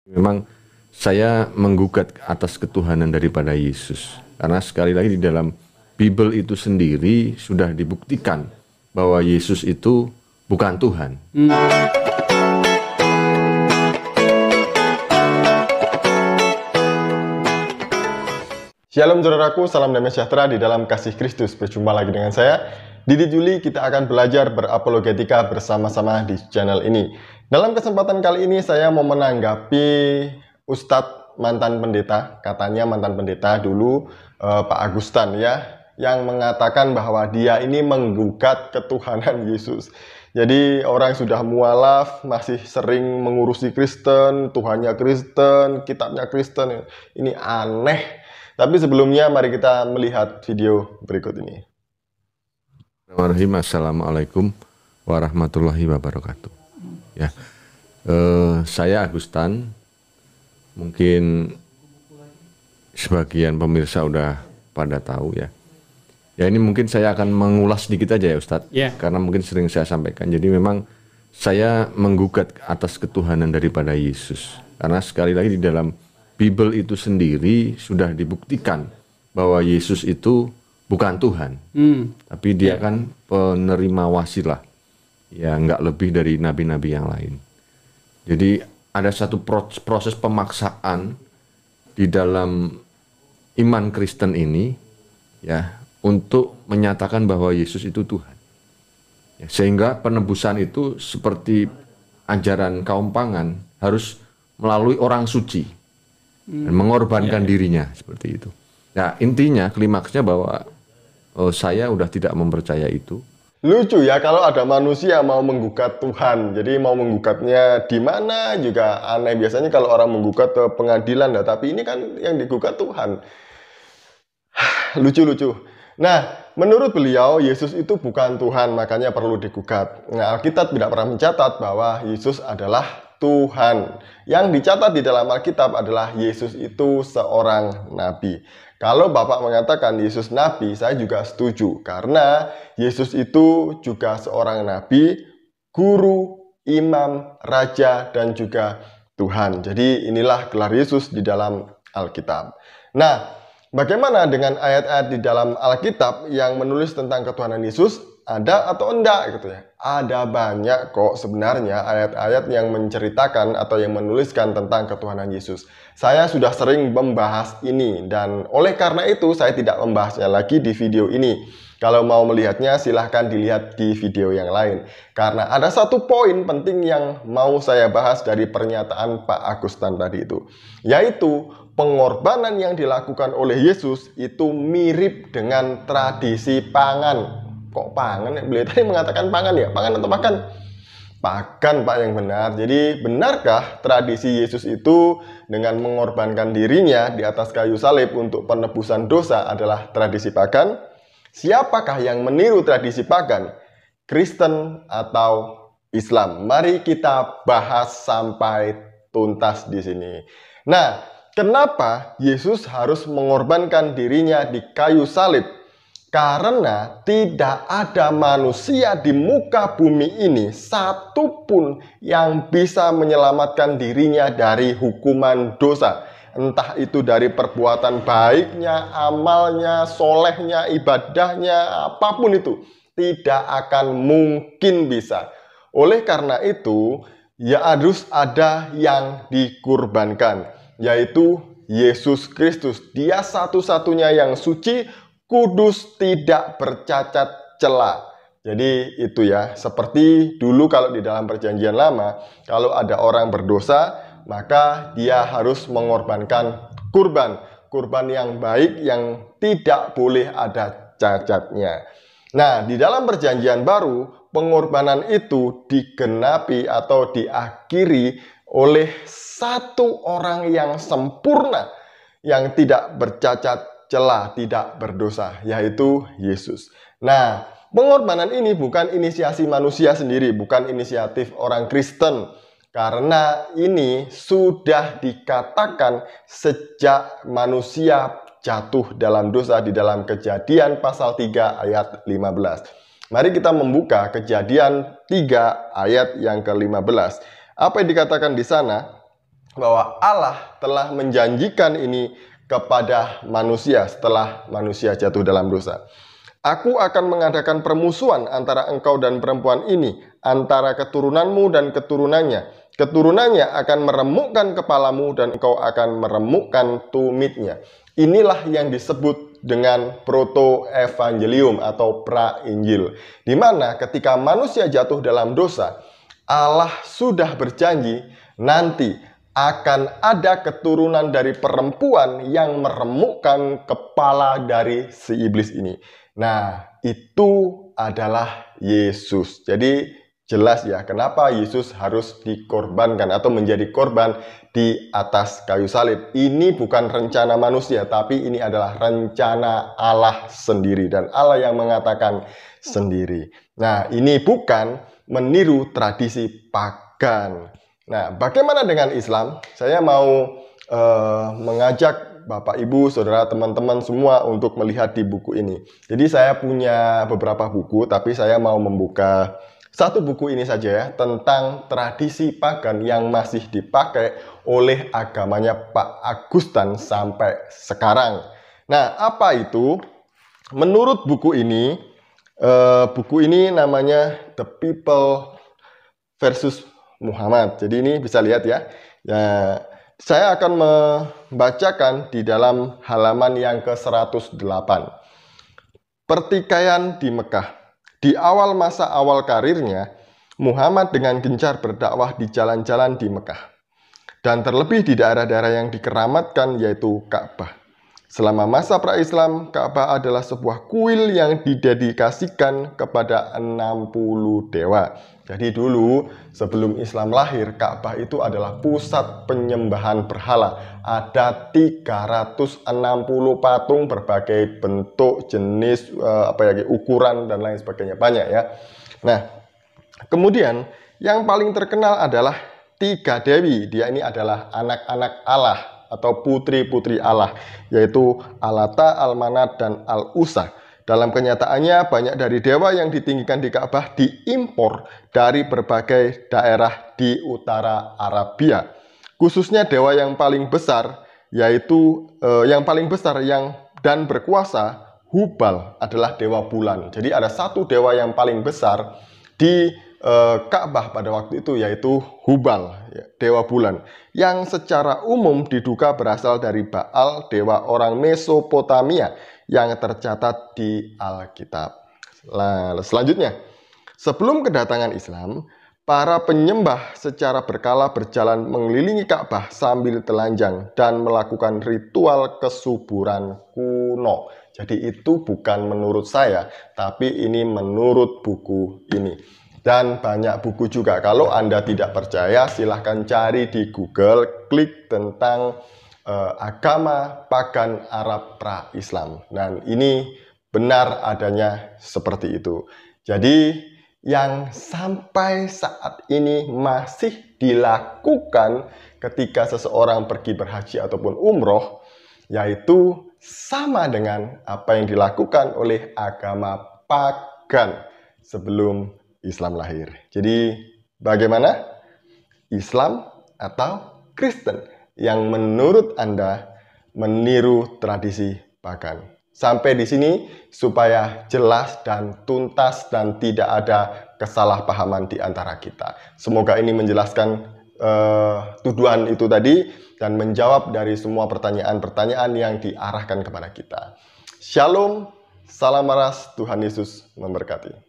Memang saya menggugat atas ketuhanan daripada Yesus. Karena sekali lagi di dalam Bible itu sendiri sudah dibuktikan bahwa Yesus itu bukan Tuhan. Shalom saudaraku, salam damai sejahtera di dalam kasih Kristus. Berjumpa lagi dengan saya, Didi Juli. Kita akan belajar berapologetika bersama-sama di channel ini. Dalam kesempatan kali ini saya mau menanggapi Ustadz mantan pendeta, katanya mantan pendeta dulu, Pak Agustan ya, yang mengatakan bahwa dia ini menggugat ketuhanan Yesus. Jadi orang sudah mualaf, masih sering mengurusi Kristen, Tuhannya Kristen, kitabnya Kristen. Ini aneh. Tapi sebelumnya mari kita melihat video berikut ini. Assalamualaikum warahmatullahi wabarakatuh. Ya, saya Agustan. Mungkin sebagian pemirsa udah pada tahu ya. Ya ini mungkin saya akan mengulas sedikit aja ya Ustadz. Karena mungkin sering saya sampaikan. Jadi memang saya menggugat atas ketuhanan daripada Yesus. Karena sekali lagi di dalam Bible itu sendiri sudah dibuktikan bahwa Yesus itu bukan Tuhan, tapi dia kan penerima wasilah, ya nggak lebih dari nabi-nabi yang lain. Jadi ada satu proses pemaksaan di dalam iman Kristen ini, ya, untuk menyatakan bahwa Yesus itu Tuhan. Ya, sehingga penebusan itu seperti ajaran kaum pagan harus melalui orang suci. Dan mengorbankan dirinya seperti itu. Nah intinya klimaksnya bahwa saya udah tidak mempercaya itu. Lucu ya kalau ada manusia mau menggugat Tuhan. Jadi mau menggugatnya di mana juga aneh. Biasanya kalau orang menggugat ke pengadilan, nah, tapi ini kan yang digugat Tuhan. Lucu-lucu. Nah, menurut beliau Yesus itu bukan Tuhan, makanya perlu digugat. Nah, Alkitab tidak pernah mencatat bahwa Yesus adalah Tuhan. Yang dicatat di dalam Alkitab adalah Yesus itu seorang nabi. Kalau Bapak mengatakan Yesus nabi, saya juga setuju. Karena Yesus itu juga seorang nabi, guru, imam, raja, dan juga Tuhan. Jadi inilah gelar Yesus di dalam Alkitab. Nah, bagaimana dengan ayat-ayat di dalam Alkitab yang menulis tentang ketuhanan Yesus? Ada atau enggak gitu ya? Ada banyak kok sebenarnya ayat-ayat yang menceritakan atau yang menuliskan tentang ketuhanan Yesus. Saya sudah sering membahas ini dan oleh karena itu saya tidak membahasnya lagi di video ini. Kalau mau melihatnya silahkan dilihat di video yang lain. Karena ada satu poin penting yang mau saya bahas dari pernyataan Pak Agustan tadi itu. Yaitu pengorbanan yang dilakukan oleh Yesus itu mirip dengan tradisi pagan. Kok pangan ya? Beliau tadi mengatakan pangan ya? Pangan atau makan? Pagan Pak yang benar. Jadi benarkah tradisi Yesus itu dengan mengorbankan dirinya di atas kayu salib untuk penebusan dosa adalah tradisi pagan? Siapakah yang meniru tradisi pagan? Kristen atau Islam? Mari kita bahas sampai tuntas di sini. Nah, kenapa Yesus harus mengorbankan dirinya di kayu salib? Karena tidak ada manusia di muka bumi ini satupun yang bisa menyelamatkan dirinya dari hukuman dosa. Entah itu dari perbuatan baiknya, amalnya, solehnya, ibadahnya, apapun itu. Tidak akan mungkin bisa. Oleh karena itu, ya harus ada yang dikurbankan. Yaitu Yesus Kristus. Dia satu-satunya yang suci, kudus, tidak bercacat celah. Jadi itu ya, seperti dulu kalau di dalam perjanjian lama, kalau ada orang berdosa, maka dia harus mengorbankan kurban yang baik yang tidak boleh ada cacatnya. Nah, di dalam perjanjian baru, pengorbanan itu digenapi atau diakhiri oleh satu orang yang sempurna, yang tidak bercacat celah, tidak berdosa, yaitu Yesus. Nah, pengorbanan ini bukan inisiasi manusia sendiri, bukan inisiatif orang Kristen. Karena ini sudah dikatakan sejak manusia jatuh dalam dosa di dalam Kejadian pasal 3 ayat 15. Mari kita membuka Kejadian 3 ayat yang ke-15. Apa yang dikatakan di sana? bahwa Allah telah menjanjikan ini kepada manusia setelah manusia jatuh dalam dosa. Aku akan mengadakan permusuhan antara engkau dan perempuan ini, antara keturunanmu dan keturunannya. Keturunannya akan meremukkan kepalamu dan engkau akan meremukkan tumitnya. Inilah yang disebut dengan proto-evangelium atau pra-injil. Di mana ketika manusia jatuh dalam dosa, Allah sudah berjanji nanti akan ada keturunan dari perempuan yang meremukkan kepala dari si iblis ini. Nah, itu adalah Yesus. Jadi jelas ya kenapa Yesus harus dikorbankan atau menjadi korban di atas kayu salib. Ini bukan rencana manusia, tapi ini adalah rencana Allah sendiri. Dan Allah yang mengatakan sendiri. Nah, ini bukan meniru tradisi pagan. Nah, bagaimana dengan Islam? Saya mau mengajak Bapak, Ibu, Saudara, teman-teman semua untuk melihat di buku ini. Jadi saya punya beberapa buku, tapi saya mau membuka satu buku ini saja ya, tentang tradisi pagan yang masih dipakai oleh agamanya Pak Agustan sampai sekarang. Nah, apa itu? Menurut buku ini namanya The People versus Muhammad. Jadi ini bisa lihat ya. Saya akan membacakan di dalam halaman yang ke-108. Pertikaian di Mekah. Di awal masa awal karirnya, Muhammad dengan gencar berdakwah di jalan-jalan di Mekah. Dan terlebih di daerah-daerah yang dikeramatkan yaitu Ka'bah. Selama masa pra-Islam, Ka'bah adalah sebuah kuil yang didedikasikan kepada 60 dewa. Jadi dulu sebelum Islam lahir, Ka'bah itu adalah pusat penyembahan berhala. Ada 360 patung berbagai bentuk, jenis, ukuran dan lain sebagainya, banyak ya. Nah, kemudian yang paling terkenal adalah 3 dewi. Dia ini adalah anak-anak Allah atau putri-putri Allah, yaitu Al-Lata, Al-Manat, dan Al-Uzza. Dalam kenyataannya, banyak dari dewa yang ditinggikan di Ka'bah diimpor dari berbagai daerah di utara Arabia. Khususnya dewa yang paling besar, yaitu dan berkuasa, Hubal adalah dewa bulan. Jadi ada satu dewa yang paling besar di Ka'bah pada waktu itu, yaitu Hubal, dewa bulan, yang secara umum diduga berasal dari Baal, dewa orang Mesopotamia, yang tercatat di Alkitab. Nah, selanjutnya, sebelum kedatangan Islam, para penyembah secara berkala berjalan mengelilingi Ka'bah sambil telanjang dan melakukan ritual kesuburan kuno. Jadi itu bukan menurut saya, tapi ini menurut buku ini. Dan banyak buku juga. Kalau Anda tidak percaya, silahkan cari di Google, klik tentang agama pagan Arab pra-Islam. Dan ini benar adanya seperti itu. Jadi yang sampai saat ini masih dilakukan ketika seseorang pergi berhaji ataupun umroh, yaitu sama dengan apa yang dilakukan oleh agama pagan sebelum Islam lahir. Jadi bagaimana? Islam atau Kristen yang menurut Anda meniru tradisi pagan. Sampai di sini supaya jelas dan tuntas dan tidak ada kesalahpahaman di antara kita. Semoga ini menjelaskan tuduhan itu tadi dan menjawab dari semua pertanyaan-pertanyaan yang diarahkan kepada kita. Shalom, salam waras, Tuhan Yesus memberkati.